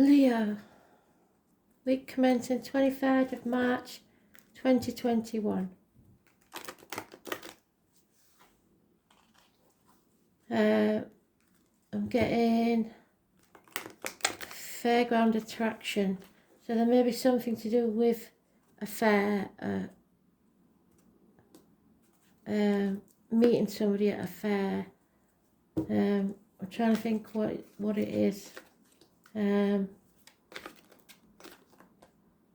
Leo, week commencing 23rd of March 2021. I'm getting fairground attraction, so there may be something to do with a fair, meeting somebody at a fair. I'm trying to think what it is.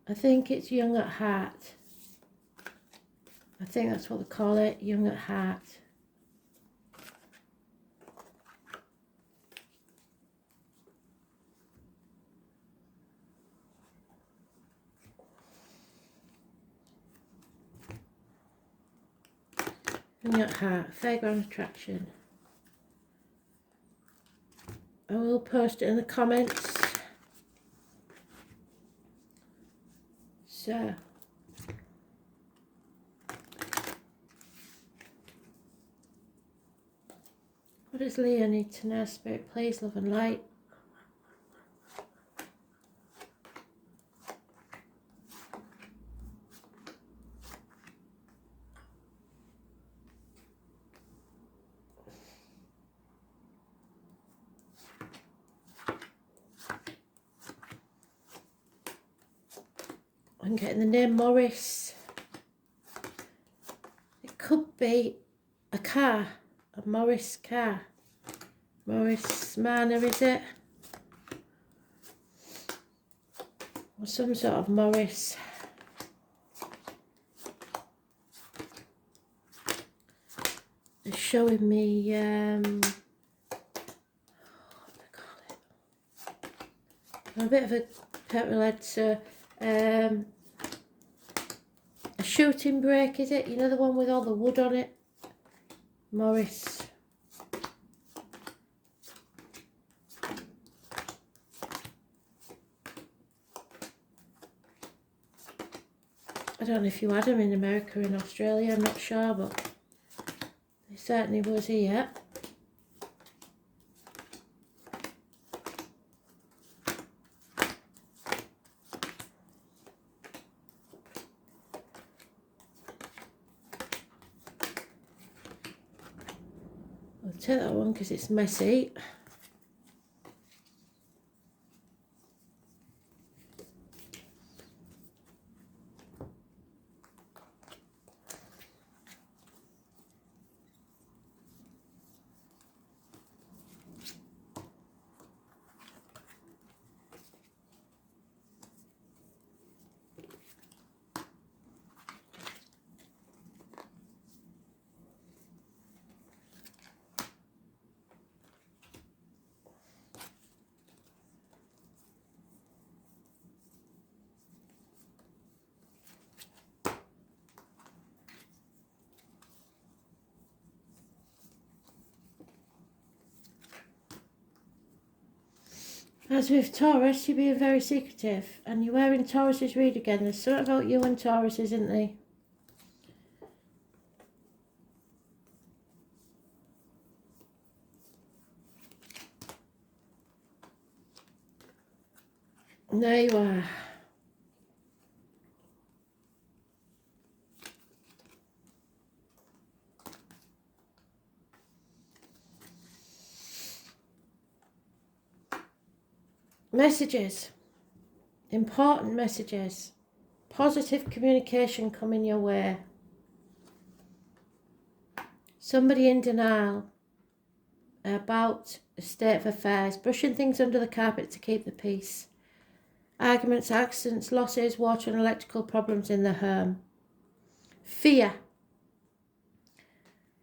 I think it's young at heart. I think that's what they call it, young at heart. Young at heart, fairground attraction. I will post it in the comments. So, what does Leo need to know? Spirit, please, love and light. I'm getting the name Morris. It could be a car, a Morris car. Morris Manor, is it? Or some sort of Morris. It's showing me, what do they call it? I'm a bit of a petrolhead, so, a shooting brake, is it? You know, the one with all the wood on it? Morris. I don't know if you had them in America or in Australia, I'm not sure, but they certainly was here. I'll take that one because it's messy. As with Taurus, you're being very secretive, and you're wearing Taurus's read again. There's something about you and Taurus, isn't there? There you are. Messages. Important messages. Positive communication coming your way. Somebody in denial about a state of affairs. Brushing things under the carpet to keep the peace. Arguments, accidents, losses, water and electrical problems in the home. Fear.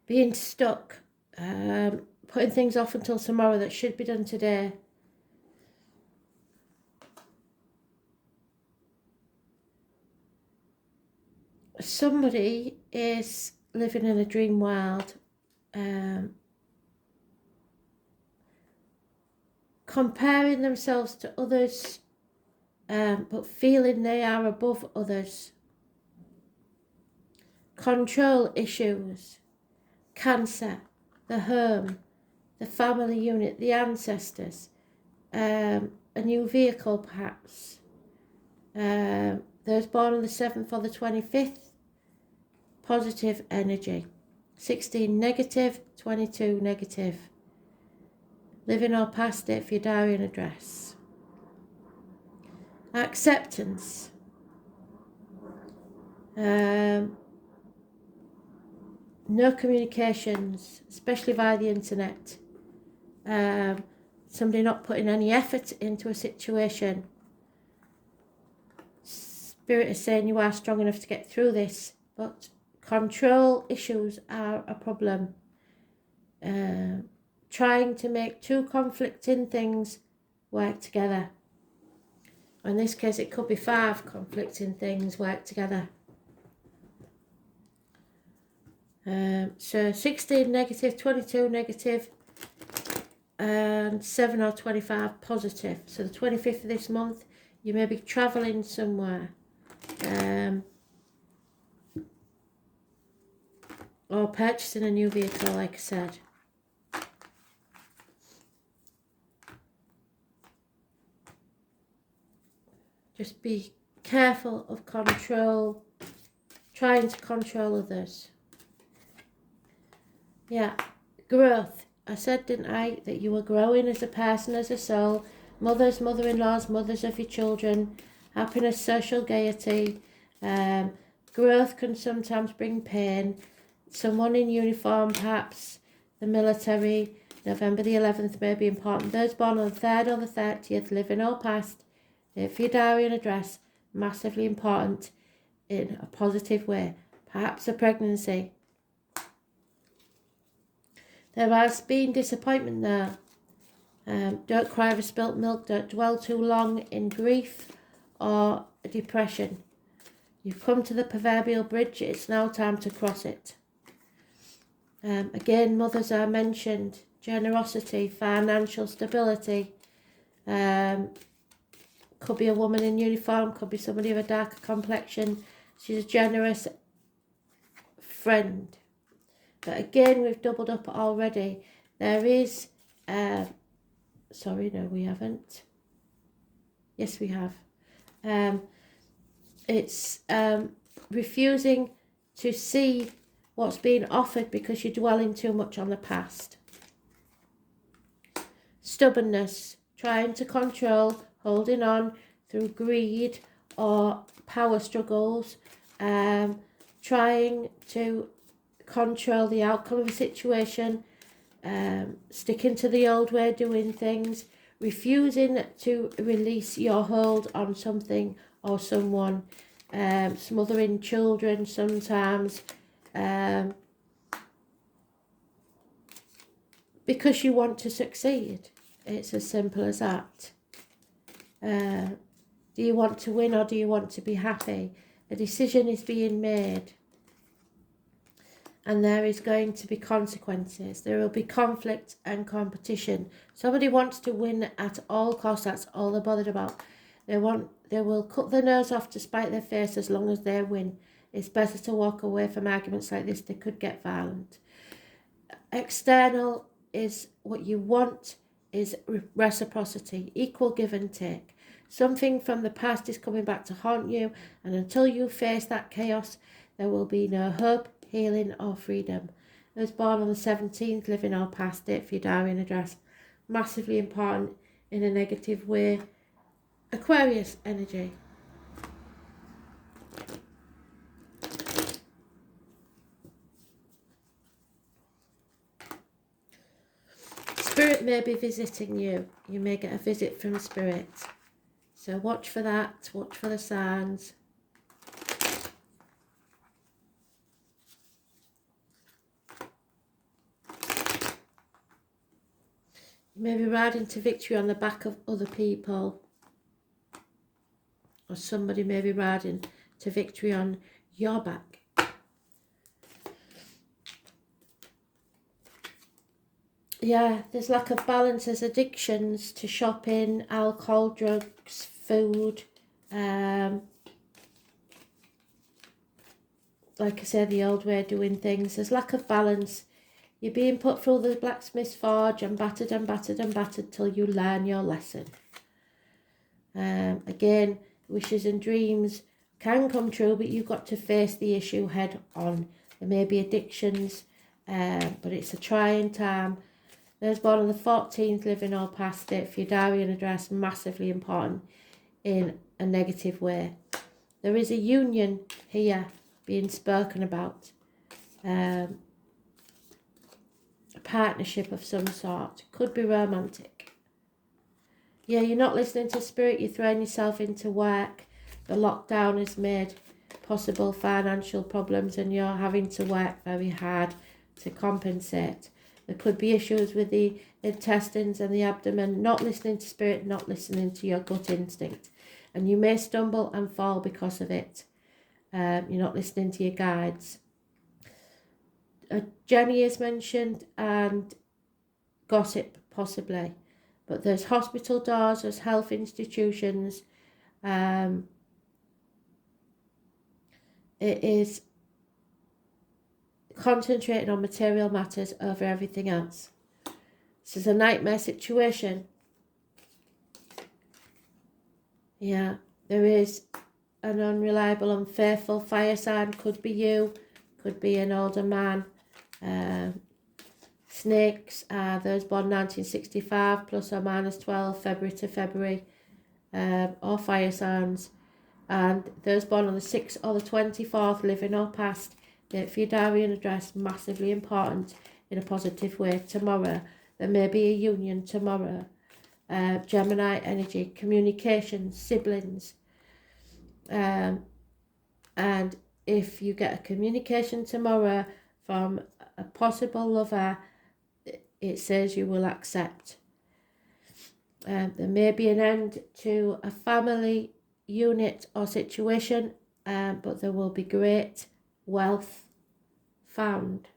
Being stuck. Putting things off until tomorrow that should be done today. Somebody is living in a dream world, comparing themselves to others, but feeling they are above others. Control issues, Cancer, the home, the family unit, the ancestors, a new vehicle perhaps. Those born on the 7th or the 25th, positive energy. 16 negative, 22 negative. Living or past it for your diary and address. Acceptance. No communications, especially via the internet. Somebody not putting any effort into a situation. Spirit is saying you are strong enough to get through this, but control issues are a problem. Trying to make two conflicting things work together. In this case, it could be 5 conflicting things work together. So 16 negative, 22 negative, and 7 or 25 positive. So the 25th of this month, you may be travelling somewhere. Or purchasing a new vehicle, like I said. Just be careful of control, trying to control others. Yeah, growth. I said, didn't I, that you were growing as a person, as a soul. Mothers, mother-in-laws, mothers of your children. Happiness, social gaiety. Growth can sometimes bring pain. Someone in uniform, perhaps the military. November the 11th may be important. Those born on the 3rd or the 30th, living or past. If your diary and address, massively important in a positive way. Perhaps a pregnancy. There has been disappointment there. Don't cry over spilt milk. Don't dwell too long in grief or depression. You've come to the proverbial bridge. It's now time to cross it. Again, mothers are mentioned. Generosity, financial stability. Could be a woman in uniform. Could be somebody of a darker complexion. She's a generous friend. But again, we've doubled up already. There is, sorry, no, we haven't. Yes, we have. It's refusing to see what's being offered because you're dwelling too much on the past. Stubbornness, trying to control, holding on through greed or power struggles, trying to control the outcome of a situation, sticking to the old way of doing things, refusing to release your hold on something or someone, smothering children sometimes, because you want to succeed. It's as simple as that. Do you want to win or do you want to be happy? A decision is being made. And there is going to be consequences. There will be conflict and competition. Somebody wants to win at all costs. That's all they're bothered about. They will cut their nose off to spite their face as long as they win. It's better to walk away from arguments like this. They could get violent. External is what you want is reciprocity, equal give and take. Something from the past is coming back to haunt you, and until you face that chaos, there will be no hope, healing or freedom. Those born on the 17th, living or past it for your diary and address. Massively important in a negative way. Aquarius energy. Spirit may be visiting you. You may get a visit from Spirit. So watch for that. Watch for the signs. You may be riding to victory on the back of other people. Or somebody may be riding to victory on your back. Yeah, there's lack of balance. There's addictions to shopping, alcohol, drugs, food. Like I said, the old way of doing things. There's lack of balance. You're being put through the blacksmith's forge and battered and battered and battered till you learn your lesson. Again, wishes and dreams can come true, but you've got to face the issue head on. There may be addictions, but it's a trying time. Those born on the 14th, living or past it, for your diary and address, massively important in a negative way. There is a union here being spoken about. A partnership of some sort. Could be romantic. Yeah, you're not listening to spirit, you're throwing yourself into work. The lockdown has made possible financial problems and you're having to work very hard to compensate. There could be issues with the intestines and the abdomen, not listening to spirit, not listening to your gut instinct. And you may stumble and fall because of it. You're not listening to your guides. Jenny is mentioned and gossip possibly. But there's hospital doors, there's health institutions. It is concentrating on material matters over everything else. This is a nightmare situation. Yeah, there is an unreliable, unfaithful fire sign. Could be you, could be an older man. Snakes are those born 1965 plus or minus 12 February to February, or fire signs. And those born on the 6th or the 24th, living or past, for your diary and address, massively important in a positive way. Tomorrow, there may be a union tomorrow. Gemini energy, communication, siblings. And if you get a communication tomorrow from a possible lover, it says you will accept. There may be an end to a family unit or situation, but there will be great wealth found.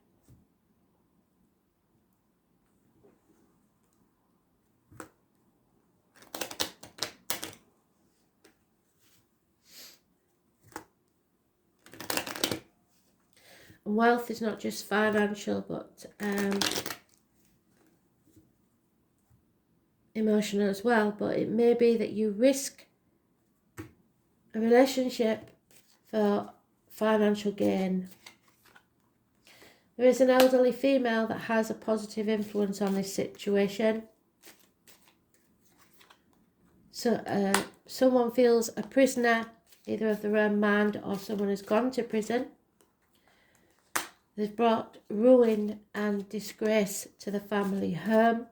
And wealth is not just financial, but emotional as well. But it may be that you risk a relationship for financial gain. There is an elderly female that has a positive influence on this situation. So someone feels a prisoner, either of their own mind or someone has gone to prison. They've brought ruin and disgrace to the family home.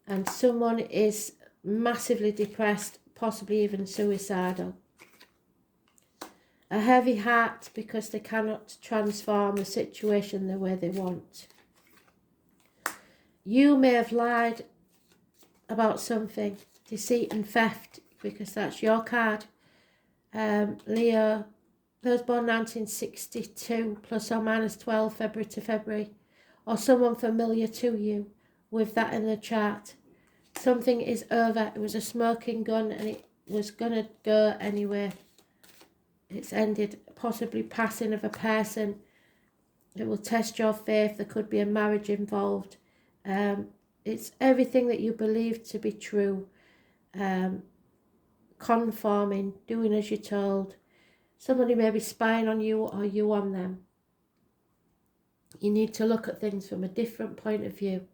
And someone is massively depressed, possibly even suicidal. A heavy heart because they cannot transform the situation the way they want. You may have lied about something, deceit and theft, because that's your card. Leo, those born 1962, plus or minus 12 February to February, or someone familiar to you with that in the chart. Something is over. It was a smoking gun and it was going to go anyway. It's ended, possibly passing of a person. It will test your faith. There could be a marriage involved. It's everything that you believe to be true. Conforming, doing as you're told. Somebody may be spying on you or you on them. You need to look at things from a different point of view.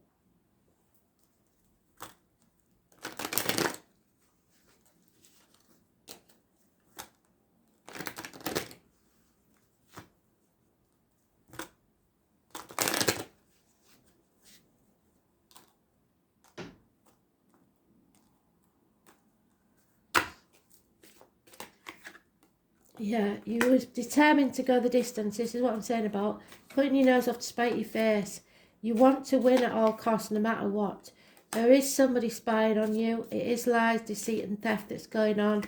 Yeah, you was determined to go the distance. This is what I'm saying about putting your nose off to spite your face. You want to win at all costs, no matter what. There is somebody spying on you. It is lies, deceit and theft that's going on.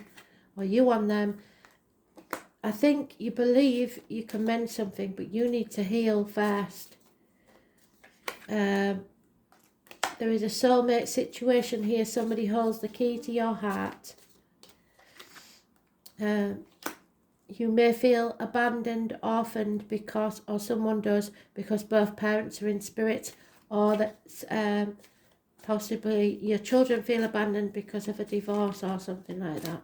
Or you on them. I think you believe you can mend something, but you need to heal first. There is a soulmate situation here. Somebody holds the key to your heart. You may feel abandoned, orphaned, because, or someone does, because both parents are in spirit, or that Possibly your children feel abandoned because of a divorce or something like that.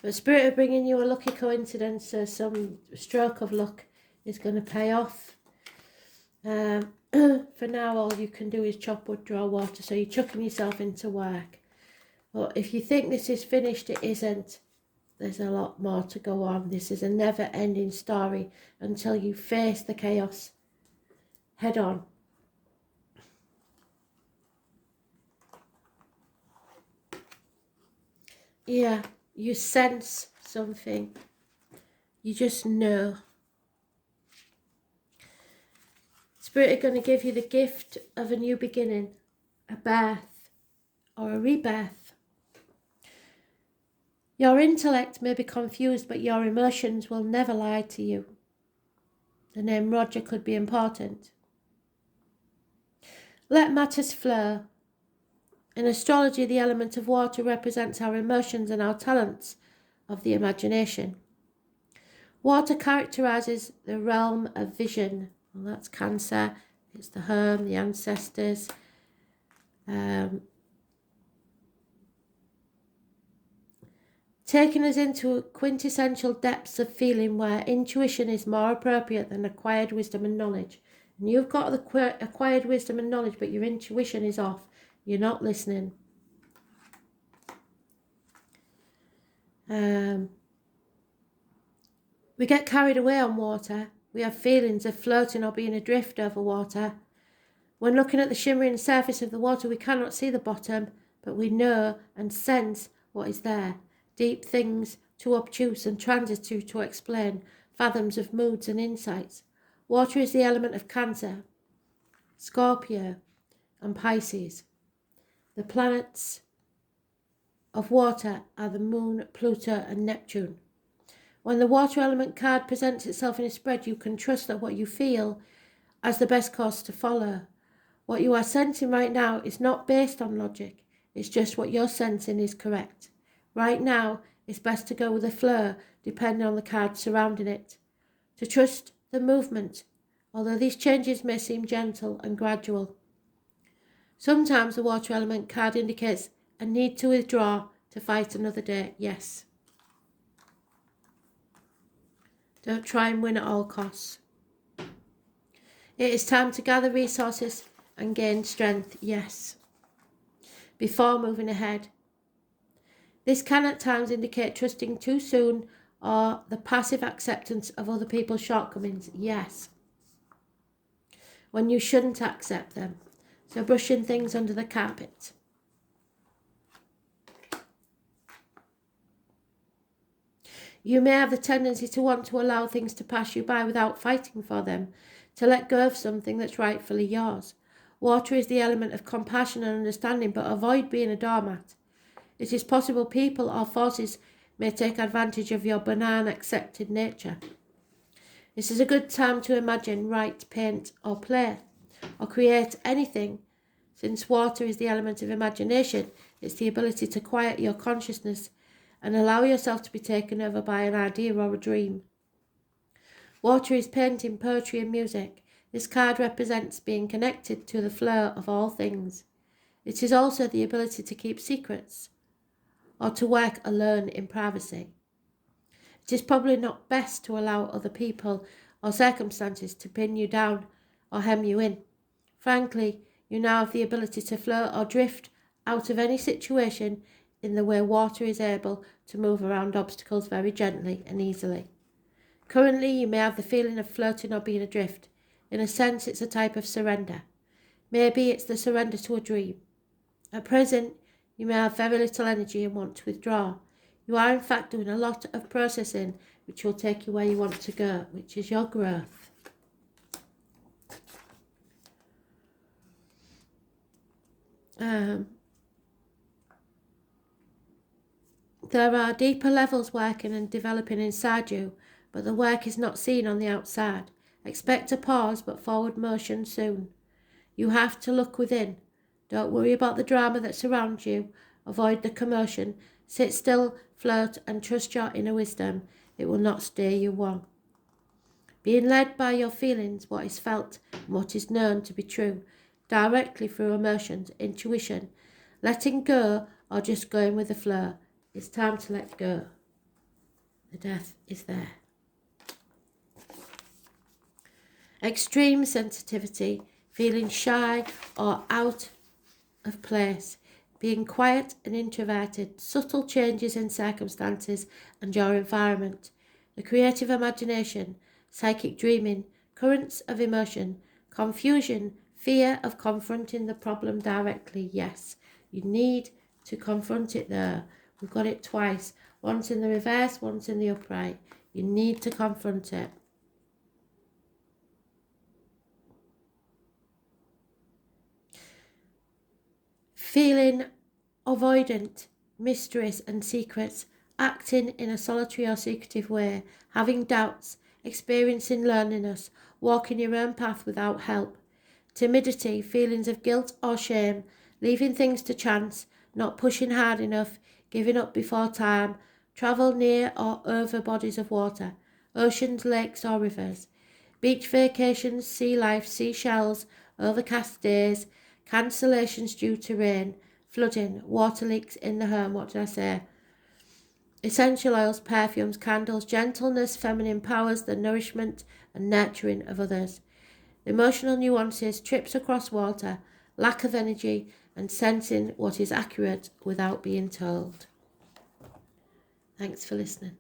But Spirit are bringing you a lucky coincidence, so some stroke of luck is going to pay off. For now, all you can do is chop wood, draw water, so you're chucking yourself into work. But if you think this is finished, it isn't. There's a lot more to go on. This is a never-ending story until you face the chaos head on. Yeah, you sense something. You just know. Spirit are going to give you the gift of a new beginning, a birth or a rebirth. Your intellect may be confused, but your emotions will never lie to you. The name Roger could be important. Let matters flow. In astrology, the element of water represents our emotions and our talents of the imagination. Water characterises the realm of vision. Well, that's Cancer. It's the home, the ancestors. Taking us into quintessential depths of feeling where intuition is more appropriate than acquired wisdom and knowledge. And you've got the acquired wisdom and knowledge, but your intuition is off. You're not listening. We get carried away on water. We have feelings of floating or being adrift over water. When looking at the shimmering surface of the water, we cannot see the bottom, but we know and sense what is there. Deep things too obtuse and transitive to explain, fathoms of moods and insights. Water is the element of Cancer, Scorpio, and Pisces. The planets of water are the Moon, Pluto, and Neptune. When the water element card presents itself in a spread, you can trust that what you feel as the best course to follow. What you are sensing right now is not based on logic. It's just what you're sensing is correct. Right now, it's best to go with the flow, depending on the cards surrounding it. To trust the movement, although these changes may seem gentle and gradual. Sometimes the water element card indicates a need to withdraw to fight another day. Yes. Don't try and win at all costs. It is time to gather resources and gain strength. Yes. Before moving ahead. This can at times indicate trusting too soon or the passive acceptance of other people's shortcomings. Yes. When you shouldn't accept them. So brushing things under the carpet. You may have the tendency to want to allow things to pass you by without fighting for them, to let go of something that's rightfully yours. Water is the element of compassion and understanding, but avoid being a doormat. It is possible people or forces may take advantage of your benign accepted nature. This is a good time to imagine, write, paint or play or create anything. Since water is the element of imagination, it's the ability to quiet your consciousness and allow yourself to be taken over by an idea or a dream. Water is painting, poetry and music. This card represents being connected to the flow of all things. It is also the ability to keep secrets or to work alone in privacy. It is probably not best to allow other people or circumstances to pin you down or hem you in. Frankly, you now have the ability to float or drift out of any situation in the way water is able to move around obstacles very gently and easily. Currently, you may have the feeling of floating or being adrift. In a sense, it's a type of surrender. Maybe it's the surrender to a dream. At present, you may have very little energy and want to withdraw. You are in fact doing a lot of processing which will take you where you want to go, which is your growth. There are deeper levels working and developing inside you, but the work is not seen on the outside. Expect a pause but forward motion soon. You have to look within. Don't worry about the drama that surrounds you. Avoid the commotion. Sit still, float, and trust your inner wisdom. It will not steer you wrong. Being led by your feelings, what is felt, and what is known to be true. directly through emotions, intuition, letting go, or just going with the flow. It's time to let go. The death is there. Extreme sensitivity, feeling shy or out of place, being quiet and introverted, subtle changes in circumstances and your environment, the creative imagination, psychic dreaming, currents of emotion, confusion, fear of confronting the problem directly. Yes, you need to confront it there. We've got it twice, once in the reverse, once in the upright. You need to confront it. Feeling avoidant, mysterious and secrets, acting in a solitary or secretive way, having doubts, experiencing loneliness, walking your own path without help, timidity, feelings of guilt or shame, leaving things to chance, not pushing hard enough, giving up before time, travel near or over bodies of water, oceans, lakes or rivers, beach vacations, sea life, seashells, overcast days, cancellations due to rain, flooding, water leaks in the home. What did I say? Essential oils, perfumes, candles, gentleness, feminine powers, the nourishment and nurturing of others. Emotional nuances, trips across water, lack of energy, and sensing what is accurate without being told. Thanks for listening.